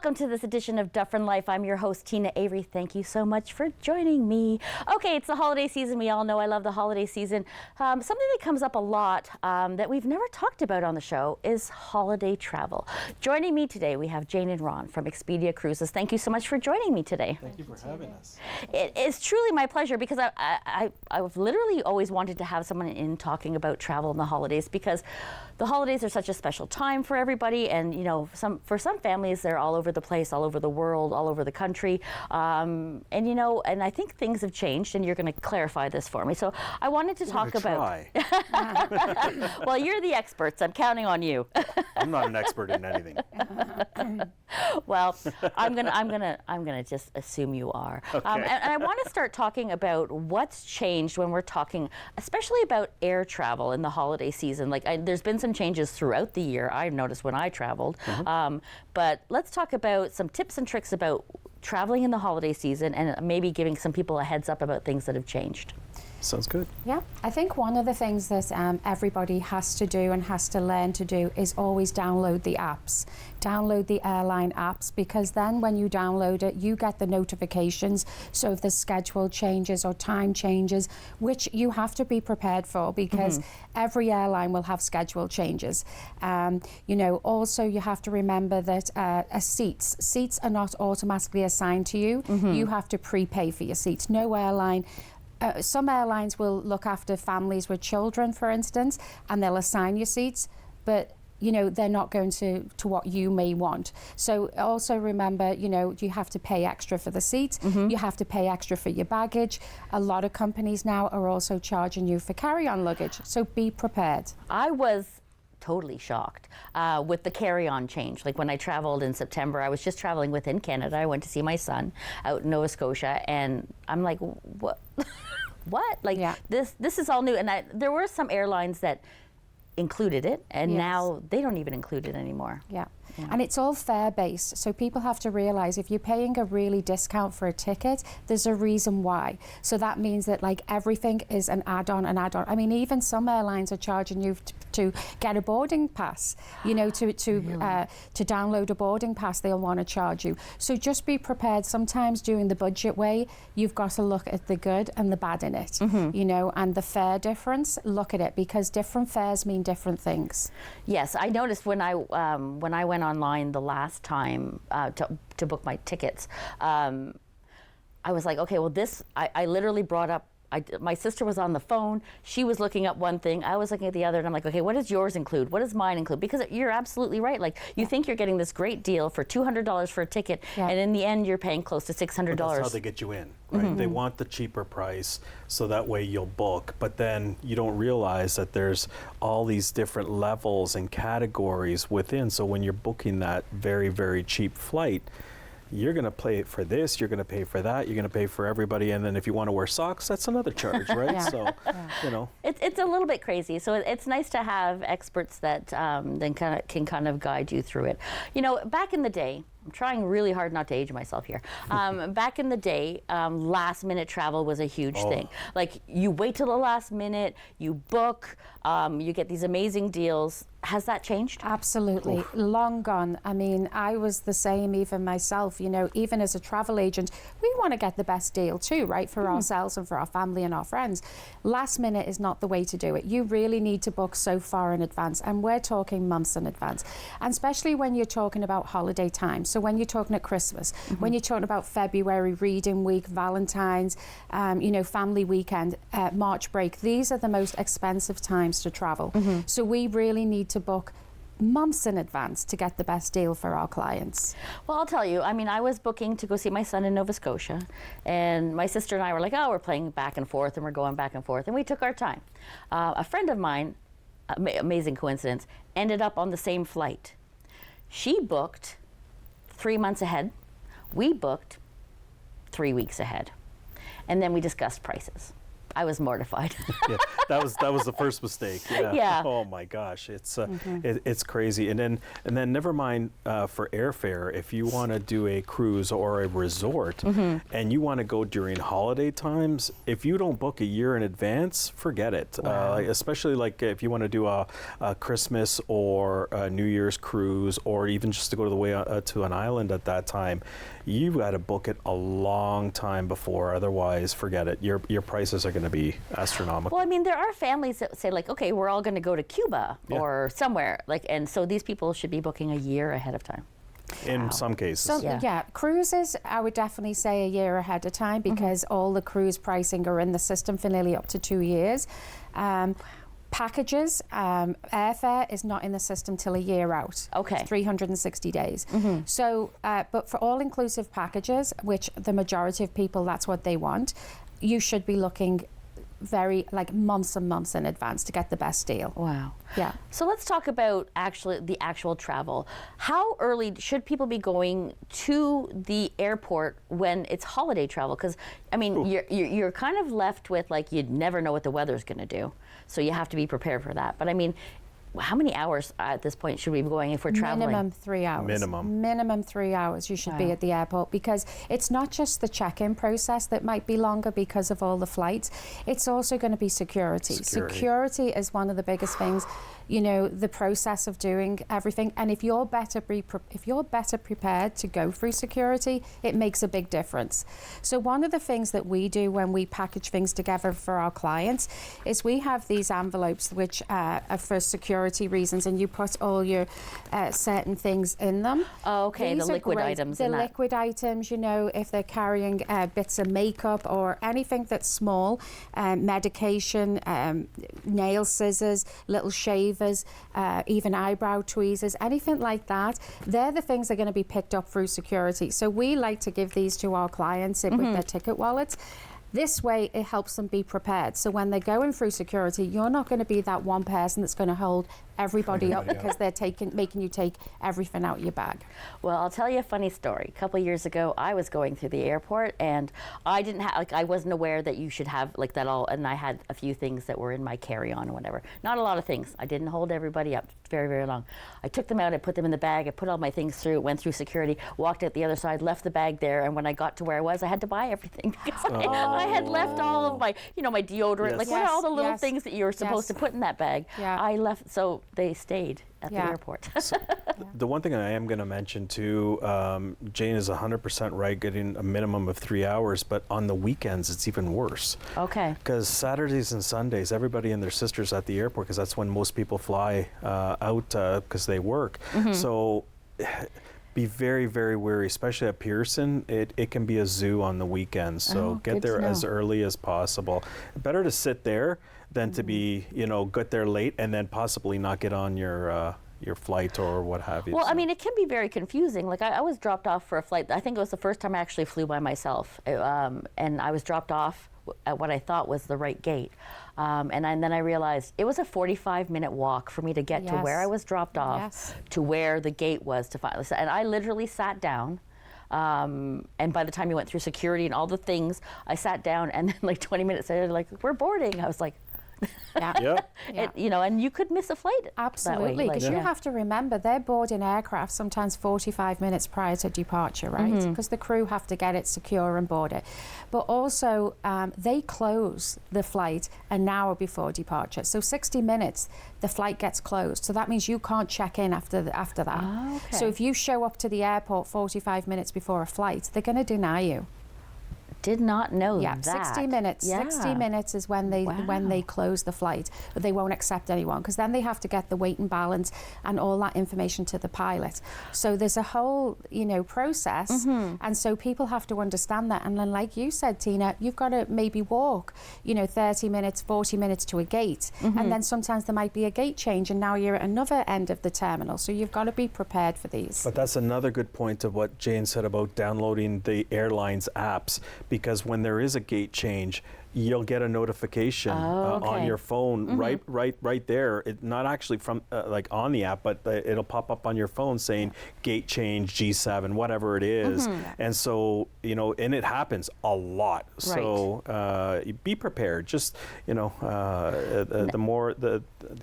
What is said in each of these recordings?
Welcome to this edition of Dufferin Life. I'm your host, Teena Avery. Thank you so much for joining me. Okay, it's the holiday season. We all know I love the holiday season. Something that comes up a lot that we've never talked about on the show is holiday travel. Joining me today, we have Jane and Ron from Expedia Cruises. Thank you so much for joining me today. Thank you for having us. It is truly my pleasure because I've literally always wanted to have someone in talking about travel in the holidays, because the holidays are such a special time for everybody, and you know, for some families they're all over the place, all over the world, all over the country, and you know, and I think things have changed, and you're going to clarify this for me. So I wanted to talk about. Well, you're the experts. I'm counting on you. I'm not an expert in anything. Well, I'm gonna just assume you are. Okay. And I want to start talking about what's changed when we're talking, especially about air travel in the holiday season. Like, there's been some changes throughout the year. I noticed when I traveled. But let's talk about some tips and tricks about traveling in the holiday season, and maybe giving some people a heads up about things that have changed. Sounds good. Yeah, I think one of the things that everybody has to do and has to learn to do is always download the apps. Download the airline apps, because then when you download it, you get the notifications. So if the schedule changes or time changes, which you have to be prepared for, because every airline will have schedule changes. You know, also you have to remember that seats are not automatically assigned to you. You have to prepay for your seats. No airline. Some airlines will look after families with children, for instance, and they'll assign you seats, but you know, they're not going to what you may want. So also remember, you know, you have to pay extra for the seats. You have to pay extra for your baggage. A lot of companies now are also charging you for carry-on luggage, so be prepared. I was totally shocked with the carry-on change. Like when I traveled in September, I was just traveling within Canada. I went to see my son out in Nova Scotia, and I'm like, what? What? Like, this is all new. And there were some airlines that included it, and now they don't even include it anymore. Yeah. And it's all fare based, so people have to realize if you're paying a really discount for a ticket, there's a reason why. So that means that like everything is an add-on. I mean, even some airlines are charging you to get a boarding pass. You know, to download a boarding pass, they'll want to charge you. So just be prepared. Sometimes doing the budget way, you've got to look at the good and the bad in it. You know, and the fare difference. Look at it, because different fares mean different things. Yes, I noticed when I went online the last time to book my tickets, I was like, okay, well, I literally brought up, my sister was on the phone, she was looking up one thing, I was looking at the other, and I'm like, okay, what does yours include? What does mine include? Because you're absolutely right. Like, you think you're getting this great deal for $200 for a ticket, and in the end, you're paying close to $600. But that's how they get you in, right? They want the cheaper price, so that way you'll book. But then you don't realize that there's all these different levels and categories within. So when you're booking that very, very cheap flight, you're going to pay for this, you're going to pay for that, you're going to pay for everybody, and then if you want to wear socks, that's another charge, right? So, you know. It's a little bit crazy. So it's nice to have experts that then can kind of guide you through it. You know, back in the day, I'm trying really hard not to age myself here. Back in the day, last minute travel was a huge thing. Like, you wait till the last minute, you book, you get these amazing deals. Has that changed? Absolutely. Long gone. I mean, I was the same, even myself, you know, even as a travel agent, we want to get the best deal too, right? For ourselves and for our family and our friends. Last minute is not the way to do it. You really need to book so far in advance, and we're talking months in advance. And especially when you're talking about holiday time. So when you're talking at Christmas, when you're talking about February, reading week, Valentine's, you know, family weekend, March break, these are the most expensive times to travel. So we really need to book months in advance to get the best deal for our clients. Well, I'll tell you, I mean, I was booking to go see my son in Nova Scotia, and my sister and I were like, oh, we're playing back and forth, and we're going back and forth, and we took our time. A friend of mine, amazing coincidence, ended up on the same flight. She booked 3 months ahead. We booked 3 weeks ahead. And then we discussed prices. I was mortified. Yeah, that was the first mistake. Yeah. Yeah. Oh my gosh, it's crazy. And then never mind for airfare. If you want to do a cruise or a resort, and you want to go during holiday times, if you don't book a year in advance, forget it. Wow. Especially like if you want to do a Christmas or a New Year's cruise, or even just to go to the way to an island at that time, you got to book it a long time before. Otherwise, forget it. Your prices are going to be astronomical. Well, I mean, there are families that say like, okay, we're all going to go to Cuba or somewhere, like, and so these people should be booking a year ahead of time. In some cases. So, yeah, cruises, I would definitely say a year ahead of time, because all the cruise pricing are in the system for nearly up to 2 years. Packages, airfare is not in the system till a year out. Okay. It's 360 days. So, but for all-inclusive packages, which the majority of people, that's what they want, you should be looking very, like, months and months in advance to get the best deal. Wow. Yeah. So let's talk about the actual travel. How early should people be going to the airport when it's holiday travel? Because, I mean, you're kind of left with, like, you'd never know what the weather's going to do. So you have to be prepared for that. But I mean, how many hours at this point should we be going if we're traveling? Minimum 3 hours. Minimum 3 hours you should be at the airport, because it's not just the check-in process that might be longer because of all the flights. It's also going to be security. Security is one of the biggest things. You know, the process of doing everything, and if you're better prepared to go through security, it makes a big difference. So one of the things that we do when we package things together for our clients is we have these envelopes which are for security reasons, and you put all your certain things in them. Oh, okay, These the are liquid great. items. The liquid items, you know, if they're carrying bits of makeup or anything that's small, medication, nail scissors, little shavers, even eyebrow tweezers, anything like that, they're the things that are going to be picked up through security. So we like to give these to our clients with their ticket wallets. This way, it helps them be prepared. So when they're going through security, you're not going to be that one person that's going to hold everybody up because they're making you take everything out of your bag. Well, I'll tell you a funny story. A couple of years ago, I was going through the airport, and I didn't have, like, I wasn't aware that you should have like that all, and I had a few things that were in my carry-on or whatever. Not a lot of things. I didn't hold everybody up very, very long. I took them out, I put them in the bag, I put all my things through, went through security, walked out the other side, left the bag there, and when I got to where I was, I had to buy everything because I had left all of my, you know, my deodorant, like what are all the little things that you're supposed to put in that bag. I left, so they stayed at the airport. So, the one thing I am going to mention too, Jane is 100% right, getting a minimum of 3 hours, but on the weekends it's even worse. Okay. Because Saturdays and Sundays, everybody and their sisters at the airport, because that's when most people fly out because they work. So be very, very wary, especially at Pearson. It can be a zoo on the weekends, so get there as early as possible. Better to sit there than to be, you know, get there late and then possibly not get on your flight or what have you. Well, I mean, it can be very confusing. Like I was dropped off for a flight. I think it was the first time I actually flew by myself, and I was dropped off at what I thought was the right gate. And then I realized it was a 45-minute walk for me to get to where I was dropped off to where the gate was to find. And I literally sat down. And by the time you went through security and all the things, I sat down, and then like 20 minutes later, like, we're boarding. I was like, you know, and you could miss a flight. Absolutely, because you have to remember they're boarding aircraft sometimes 45 minutes prior to departure, right? Because the crew have to get it secure and board it. But also, they close the flight an hour before departure. So 60 minutes, the flight gets closed. So that means you can't check in after that. Oh, okay. So if you show up to the airport 45 minutes before a flight, they're going to deny you. Did not know that. 60 minutes. 60 minutes is when they close the flight, but they won't accept anyone because then they have to get the weight and balance and all that information to the pilot. So there's a whole, you know, process, and so people have to understand that. And then, like you said, Teena, you've got to maybe walk, you know, 30 minutes, 40 minutes to a gate, and then sometimes there might be a gate change, and now you're at another end of the terminal. So you've got to be prepared for these. But that's another good point of what Jane said about downloading the airline's apps. Because when there is a gate change, you'll get a notification on your phone right there. Not actually from like on the app, but it'll pop up on your phone saying gate change, G7, whatever it is. And so, you know, and it happens a lot. So be prepared. Just, you know, the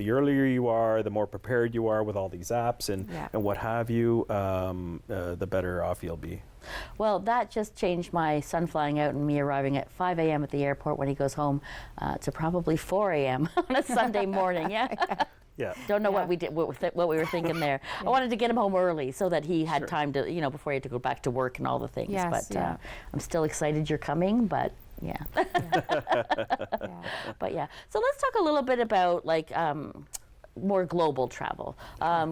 earlier you are, the more prepared you are with all these apps and what have you, the better off you'll be. Well, that just changed my son flying out and me arriving at 5 a.m. at the airport when he goes home to probably 4 a.m. on a Sunday morning. Yeah. Don't know what we did, what we were thinking there. I wanted to get him home early so that he had time to, you know, before he had to go back to work and all the things. But I'm still excited you're coming, but yeah. But yeah. So let's talk a little bit about like more global travel,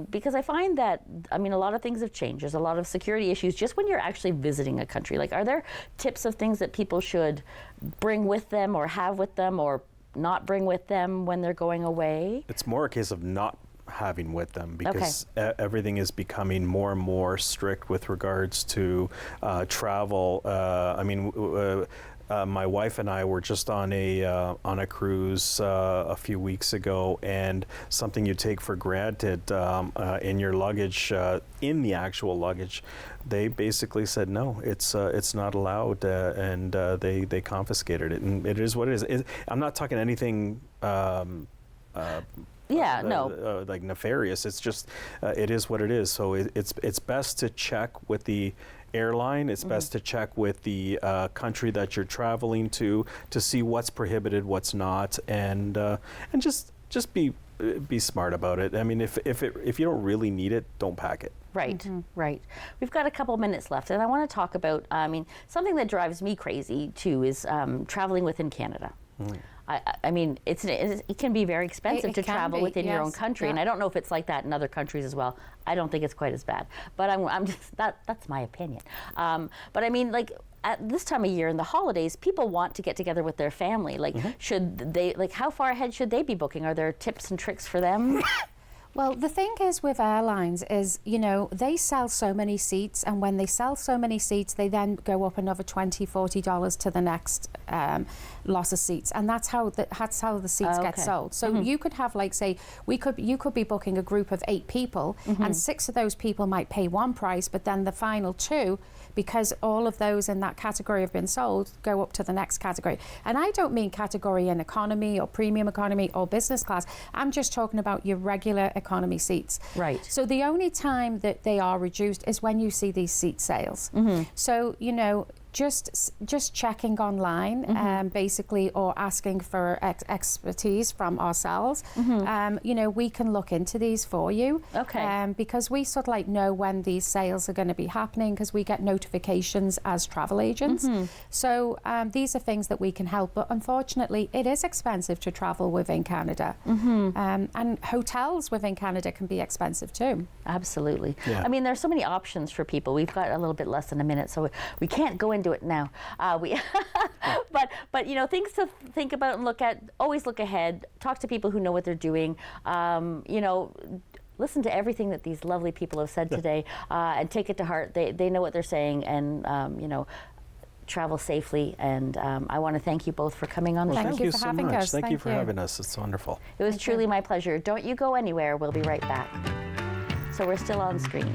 because I find that, I mean, a lot of things have changed. There's a lot of security issues just when you're actually visiting a country. Like, are there tips of things that people should bring with them or have with them or not bring with them when they're going away? It's more a case of not having with them because everything is becoming more and more strict with regards to travel. I mean, my wife and I were just on a cruise a few weeks ago, and something you take for granted in your luggage, in the actual luggage, they basically said no, it's not allowed, and they confiscated it, and it is what it is. I'm not talking anything. Like nefarious. It's just it is what it is. So it's best to check with the airline. It's best to check with the country that you're traveling to see what's prohibited, what's not, and just be smart about it. I mean, if you don't really need it, don't pack it. Right, right. We've got a couple minutes left, and I want to talk about, I mean, something that drives me crazy too is traveling within Canada. I mean, it can be very expensive to travel within your own country, and I don't know if it's like that in other countries as well. I don't think it's quite as bad, but I'm just that's my opinion. But I mean, like at this time of year in the holidays, people want to get together with their family. Like, should they? Like, how far ahead should they be booking? Are there tips and tricks for them? Well, the thing is with airlines is, you know, they sell so many seats, and when they sell so many seats, they then go up another $20, $40 to the next loss of seats, and that's how the seats get sold. So you could have, like, say, you could be booking a group of 8 people, and 6 of those people might pay one price, but then the final 2, because all of those in that category have been sold, go up to the next category. And I don't mean category in economy or premium economy or business class. I'm just talking about your regular economy seats. Right. So the only time that they are reduced is when you see these seat sales. So, you know, just checking online, basically, or asking for expertise from ourselves. You know, we can look into these for you. Because we sort of like know when these sales are going to be happening, because we get notifications as travel agents. So these are things that we can help, but unfortunately it is expensive to travel within Canada. And hotels within Canada can be expensive too. Absolutely. I mean, there's so many options for people. We've got a little bit less than a minute, so we can't go into it now. But you know, things to think about and look at. Always look ahead. Talk to people who know what they're doing. You know, listen to everything that these lovely people have said today, and take it to heart. They know what they're saying, and you know, travel safely. And I want to thank you both for coming on the show. Thank you for having us. Thank you for having us. It's wonderful. It was truly my pleasure. Don't you go anywhere. We'll be right back. So we're still on screen.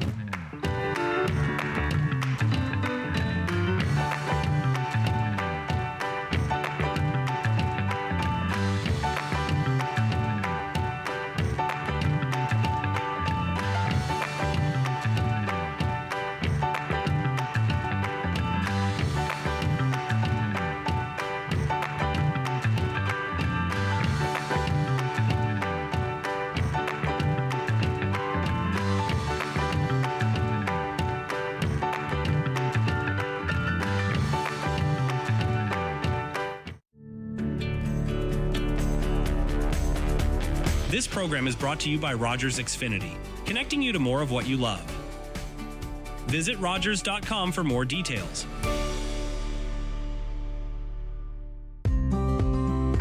This program is brought to you by Rogers Xfinity, connecting you to more of what you love. Visit Rogers.com for more details.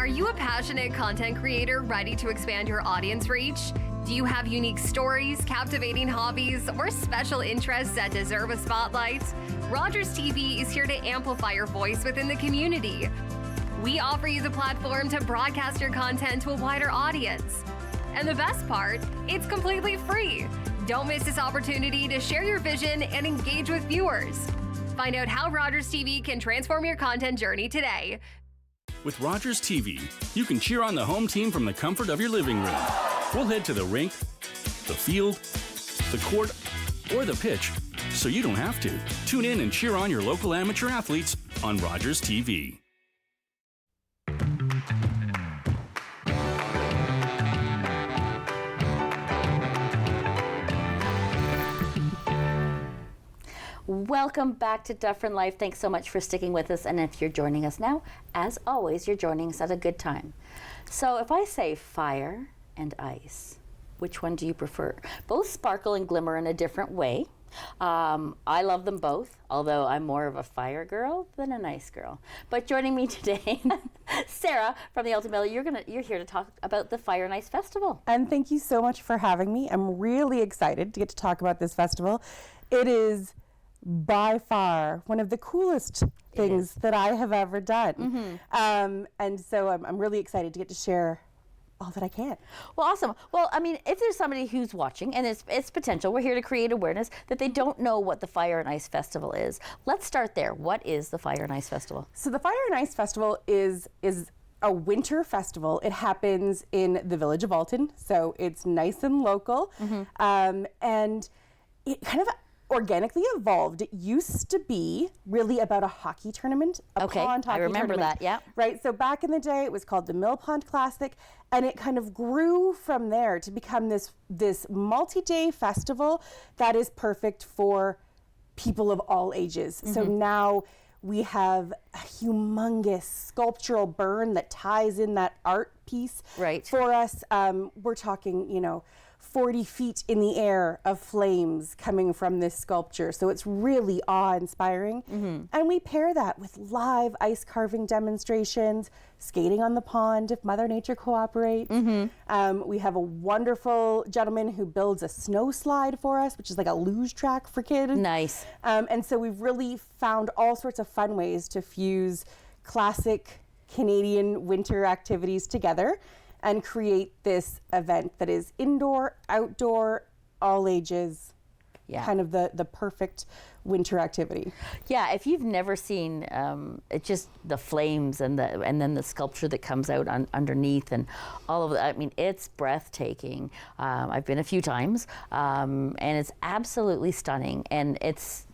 Are you a passionate content creator ready to expand your audience reach? Do you have unique stories, captivating hobbies, or special interests that deserve a spotlight? Rogers TV is here to amplify your voice within the community. We offer you the platform to broadcast your content to a wider audience. And the best part, it's completely free. Don't miss this opportunity to share your vision and engage with viewers. Find out how Rogers TV can transform your content journey today. With Rogers TV, you can cheer on the home team from the comfort of your living room. We'll head to the rink, the field, the court, or the pitch, so you don't have to. Tune in and cheer on your local amateur athletes on Rogers TV. Welcome back to Dufferin Life. Thanks so much for sticking with us. And if you're joining us now, as always, you're joining us at a good time. So if I say fire and ice, which one do you prefer? Both sparkle and glimmer in a different way. I love them both, although I'm more of a fire girl than an ice girl. But joining me today, Sarah from the Alton, you're here to talk about the Fire and Ice Festival. And thank you so much for having me. I'm really excited to get to talk about this festival. It is by far one of the coolest things that I have ever done. And so I'm really excited to get to share all that I can. Well, awesome. Well, I mean, if there's somebody who's watching, and it's potential, we're here to create awareness that they don't know what the Fire and Ice Festival is. Let's start there. What is the Fire and Ice Festival? So the Fire and Ice Festival is a winter festival. It happens in the village of Alton, so it's nice and local. And it kind of organically evolved. It used to be really about a hockey tournament, a pond hockey I remember tournament, that, yeah. Right, so back in the day, it was called the Mill Pond Classic, and it kind of grew from there to become this multi-day festival that is perfect for people of all ages. So now we have a humongous sculptural burn that ties in that art piece for us. We're talking, 40 feet in the air of flames coming from this sculpture. So it's really awe-inspiring. And we pair that with live ice carving demonstrations, skating on the pond if Mother Nature cooperates. We have a wonderful gentleman who builds a snow slide for us, which is like a luge track for kids. Nice. And so we've really found all sorts of fun ways to fuse classic Canadian winter activities together and create this event that is indoor, outdoor, all ages, kind of the perfect winter activity. Yeah, if you've never seen it's just the flames and then the sculpture that comes out underneath and all of that, I mean, it's breathtaking. I've been a few times, and it's absolutely stunning. And it's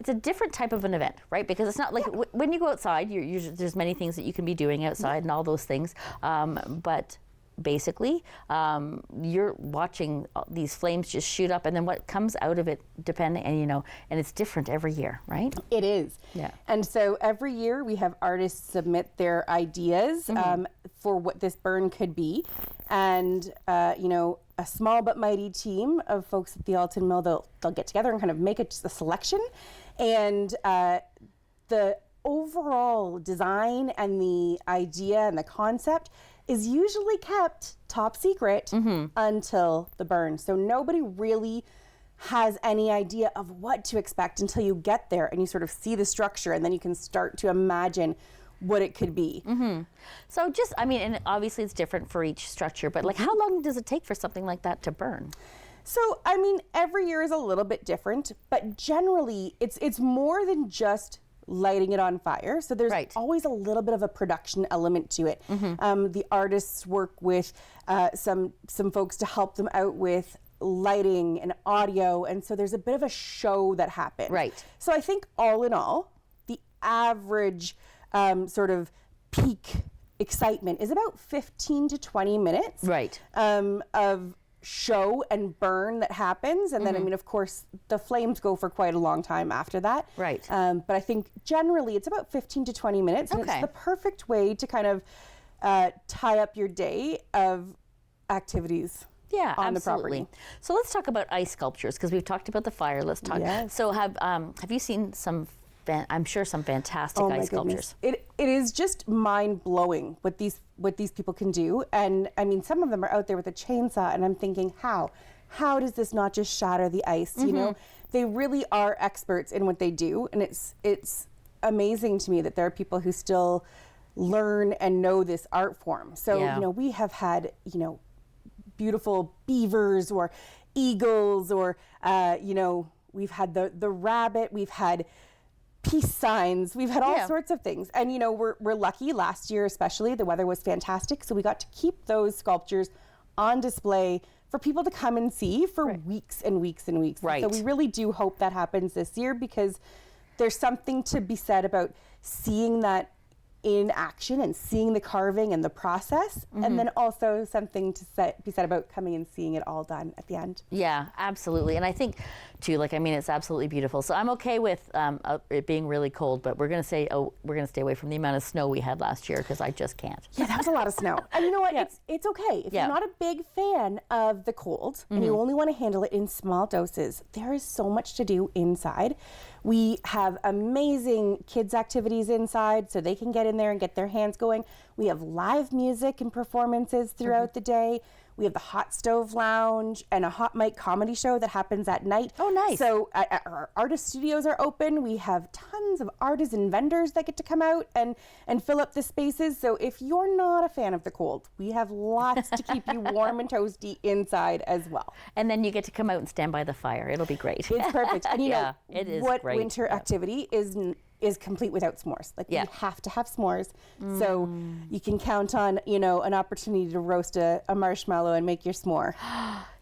a different type of an event, right? Because it's not like when you go outside, there's many things that you can be doing outside and all those things. But basically, you're watching these flames just shoot up, and then what comes out of it, depending, and it's different every year, right? It is. Yeah. And so every year we have artists submit their ideas for what this burn could be, and a small but mighty team of folks at the Alton Mill, they'll get together and kind of make a selection. And the overall design and the idea and the concept is usually kept top secret until the burn. So nobody really has any idea of what to expect until you get there and you sort of see the structure, and then you can start to imagine what it could be. So and obviously it's different for each structure, but like how long does it take for something like that to burn? So, every year is a little bit different, but generally it's more than just lighting it on fire. So there's always a little bit of a production element to it. The artists work with some folks to help them out with lighting and audio, and so there's a bit of a show that happens. Right. So I think all in all, the average sort of peak excitement is about 15 to 20 minutes of show and burn that happens, and then of course the flames go for quite a long time after that. But I think generally it's about 15 to 20 minutes, and it's the perfect way to kind of tie up your day of activities on the property. So let's talk about ice sculptures, because we've talked about the fire. Let's talk. So have you seen some I'm sure some fantastic ice sculptures. It is just mind-blowing what these people can do. And some of them are out there with a chainsaw, and I'm thinking, how does this not just shatter the ice? They really are experts in what they do, and it's amazing to me that there are people who still learn and know this art form. So, Yeah. you know, we have had, you know, beautiful beavers or eagles, or, you know, we've had the rabbit, we've had peace signs, we've had all Yeah. sorts of things. And, you know, we're lucky last year, especially, the weather was fantastic. So we got to keep those sculptures on display for people to come and see for weeks and weeks and weeks. Right. So we really do hope that happens this year, because there's something to be said about seeing that in action and seeing the carving and the process, and then also something to be said about coming and seeing it all done at the end. Yeah, absolutely. And I think too, like, I mean, it's absolutely beautiful. So I'm okay with it being really cold, but we're going to say, we're going to stay away from the amount of snow we had last year, because I just can't. Yeah, that was a lot of snow. And you know what? Yeah. It's okay. If Yeah. you're not a big fan of the cold and you only want to handle it in small doses, there is so much to do inside. We have amazing kids activities inside, so they can get in there and get their hands going. We have live music and performances throughout the day. We have the hot stove lounge and a hot mic comedy show that happens at night. Oh, nice. So our artist studios are open. We have tons of artists and vendors that get to come out and fill up the spaces. So if you're not a fan of the cold, we have lots to keep you warm and toasty inside as well. And then you get to come out and stand by the fire. It'll be great. It's perfect. And you Yeah, know, it is what great. winter activity is complete without s'mores. Like, Yeah. we have to have s'mores. So you can count on, you know, an opportunity to roast a marshmallow and make your s'more.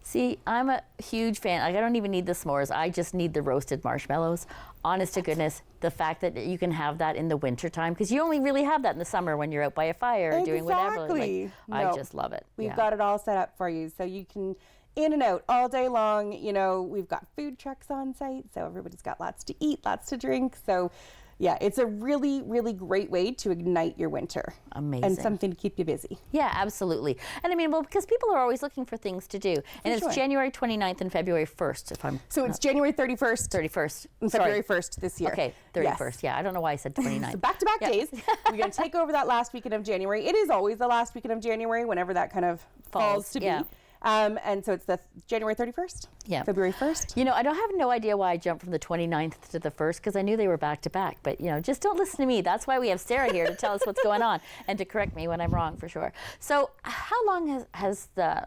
See, I'm a huge fan. Like, I don't even need the s'mores. I just need the roasted marshmallows. Honest to goodness, the fact that you can have that in the wintertime, because you only really have that in the summer when you're out by a fire doing whatever. Exactly. Like, I No. just love it. We've Yeah. got it all set up for you, so you can in and out all day long. You know, we've got food trucks on site, so everybody's got lots to eat, lots to drink. So yeah, it's a really, really great way to ignite your winter. Amazing. And something to keep you busy. Yeah, absolutely. And I mean, well, because people are always looking for things to do. And it's sure. January 29th and February 1st, if I'm So it's January 31st 31st. and Sorry. February 1st this year. Okay, 31st. Yeah, I don't know why I said 29th. So back-to-back Yeah. days. We're going to take over that last weekend of January. It is always the last weekend of January, whenever that kind of falls to yeah. be. And so it's the January 31st, Yeah. February 1st. You know, I don't have no idea why I jumped from the 29th to the 1st, because I knew they were back to back. But, you know, just don't listen to me. That's why we have Sarah here to tell us what's going on and to correct me when I'm wrong, for sure. So how long has the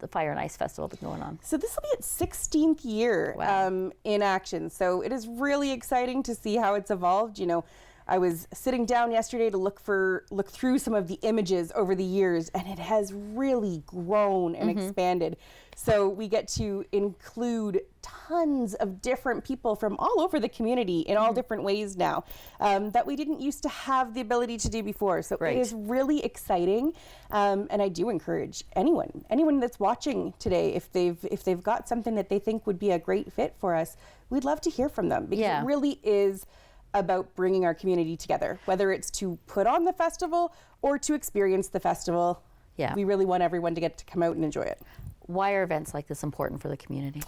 Fire and Ice Festival been going on? So this will be its 16th year Wow. in action. So it is really exciting to see how it's evolved. You know, I was sitting down yesterday to look through some of the images over the years, and it has really grown and expanded. So we get to include tons of different people from all over the community in all different ways now, that we didn't used to have the ability to do before. So Right. it is really exciting, and I do encourage anyone that's watching today, if they've got something that they think would be a great fit for us, we'd love to hear from them, because Yeah. it really is about bringing our community together, whether it's to put on the festival or to experience the festival. Yeah. We really want everyone to get to come out and enjoy it. Why are events like this important for the community?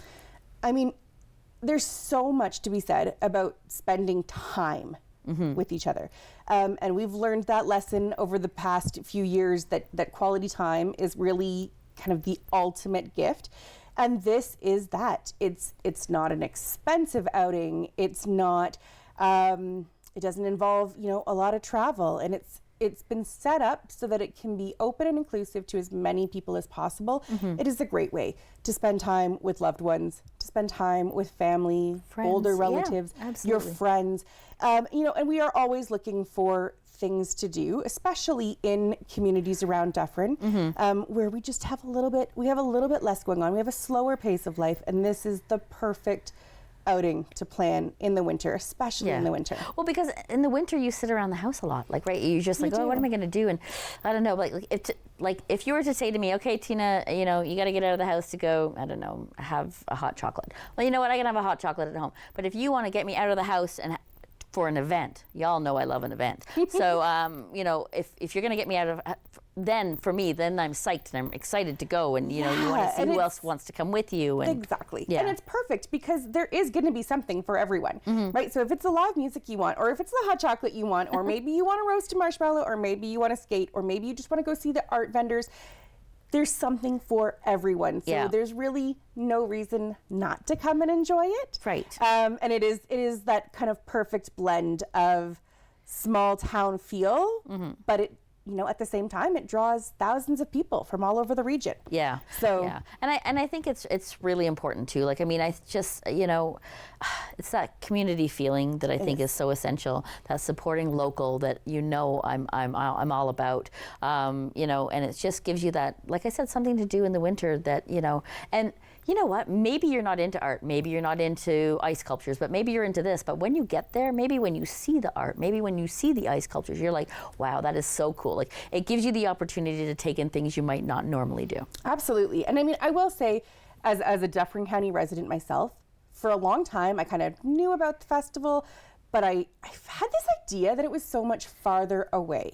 I mean, there's so much to be said about spending time with each other. And we've learned that lesson over the past few years, that quality time is really kind of the ultimate gift. And this is that. It's not an expensive outing. It's not, it doesn't involve, you know, a lot of travel. And it's been set up so that it can be open and inclusive to as many people as possible. It is a great way to spend time with loved ones, to spend time with family, Friends, older yeah, relatives, your absolutely. friends. You know, and we are always looking for things to do, especially in communities around Dufferin, where we just have a little bit less going on. We have a slower pace of life, and this is the perfect outing to plan in the winter, especially in the winter. Well, because in the winter you sit around the house a lot, like, right? You're just like, oh, what am I going to do? And I don't know, if you were to say to me, okay, Teena, you know, you got to get out of the house to go, I don't know, have a hot chocolate. Well, you know what? I can have a hot chocolate at home. But if you want to get me out of the house and for an event, y'all know I love an event. So, you know, if you're going to get me out of, then for me, then I'm psyched and I'm excited to go, and you know, you want Yeah, to see and who it's- else wants to come with you. And Exactly. Yeah. And it's perfect because there is going to be something for everyone, right? So if it's the live music you want, or if it's the hot chocolate you want, or maybe you want to roast a marshmallow, or maybe you want to skate, or maybe you just want to go see the art vendors, there's something for everyone. So Yeah. there's really no reason not to come and enjoy it. Right. And it is that kind of perfect blend of small town feel, but it, you know, at the same time, it draws thousands of people from all over the region. Yeah. So, yeah. And I think it's really important too. Like, I mean, I just, you know, it's that community feeling that I think is so essential. That supporting local that, you know, I'm all about. You know, and it just gives you that, like I said, something to do in the winter that, you know, and you know what, maybe you're not into art, maybe you're not into ice sculptures, but maybe you're into this. But when you get there, maybe when you see the art, maybe when you see the ice sculptures, you're like, wow, that is so cool. Like, it gives you the opportunity to take in things you might not normally do. Absolutely. And I mean, I will say, as a Dufferin County resident myself, for a long time, I kind of knew about the festival, but I've had this idea that it was so much farther away.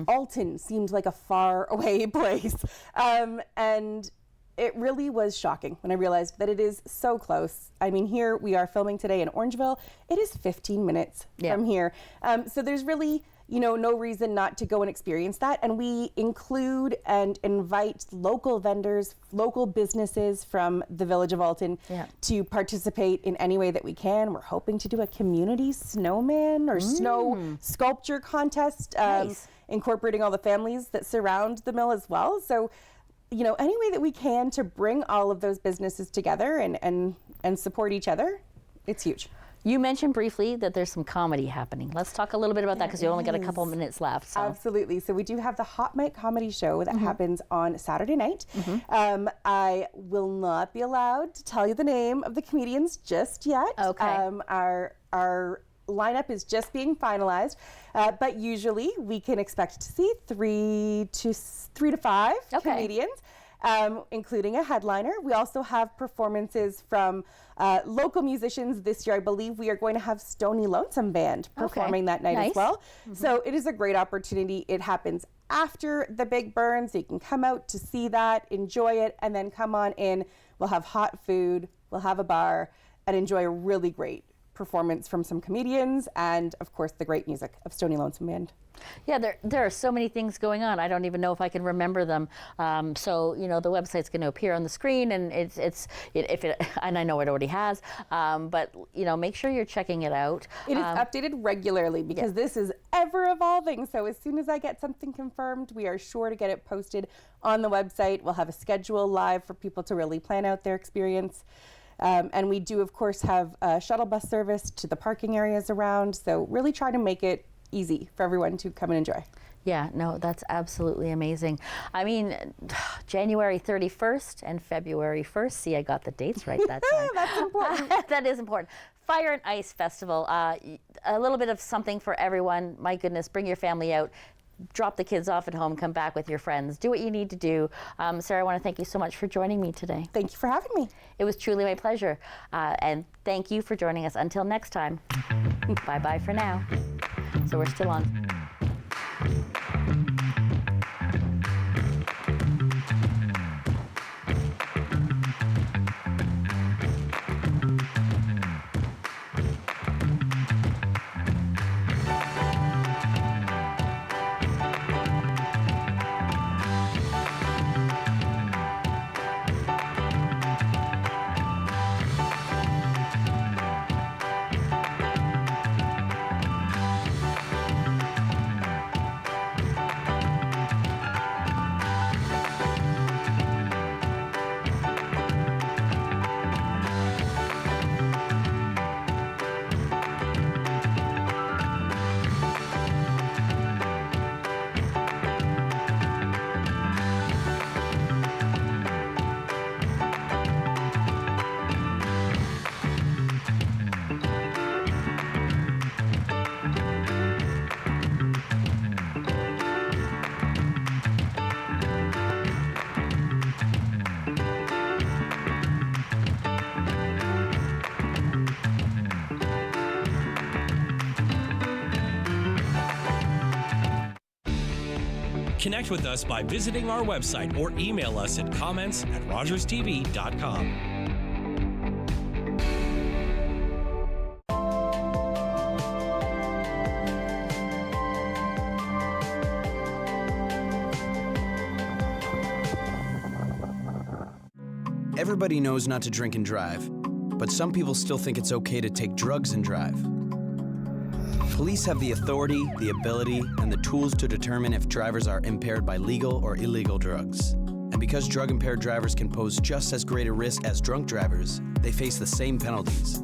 Alton seemed like a far away place. And it really was shocking when I realized that it is so close. I mean, here we are filming today in Orangeville. It is 15 minutes from here. So there's really, you know, no reason not to go and experience that. And we include and invite local vendors, local businesses from the village of Alton to participate in any way that we can. We're hoping to do a community snowman or snow sculpture contest, incorporating all the families that surround the mill as well. So, you know, any way that we can to bring all of those businesses together and support each other, it's huge. You mentioned briefly that there's some comedy happening. Let's talk a little bit about that, because you only got a couple minutes left. So. Absolutely. So we do have the Hot Mic Comedy Show that happens on Saturday night. I will not be allowed to tell you the name of the comedians just yet. Okay. Our lineup is just being finalized, but usually we can expect to see three to five comedians, including a headliner. We also have performances from local musicians. This year, I believe we are going to have Stony Lonesome Band performing that night as well. So it is a great opportunity. It happens after the big burn, so you can come out to see that, enjoy it, and then come on in. We'll have hot food, we'll have a bar, and enjoy a really great performance from some comedians, and of course the great music of Stony Lonesome Band. Yeah, there are so many things going on. I don't even know if I can remember them. So, you know, the website's going to appear on the screen, and and I know it already has. But you know, make sure you're checking it out. It is updated regularly because this is ever evolving. So as soon as I get something confirmed, we are sure to get it posted on the website. We'll have a schedule live for people to really plan out their experience. And we do, of course, have a shuttle bus service to the parking areas around. So really try to make it easy for everyone to come and enjoy. Yeah, no, that's absolutely amazing. I mean, January 31st and February 1st. See, I got the dates right that time. That's important. That is important. Fire and Ice Festival. A little bit of something for everyone. My goodness, bring your family out. Drop the kids off at home, come back with your friends. Do what you need to do. Sarah, I want to thank you so much for joining me today. Thank you for having me. It was truly my pleasure. And thank you for joining us. Until next time, bye-bye for now. So we're still on. Connect with us by visiting our website or email us at comments@rogerstv.com. Everybody knows not to drink and drive, but some people still think it's okay to take drugs and drive. Police have the authority, the ability, and the tools to determine if drivers are impaired by legal or illegal drugs. And because drug-impaired drivers can pose just as great a risk as drunk drivers, they face the same penalties.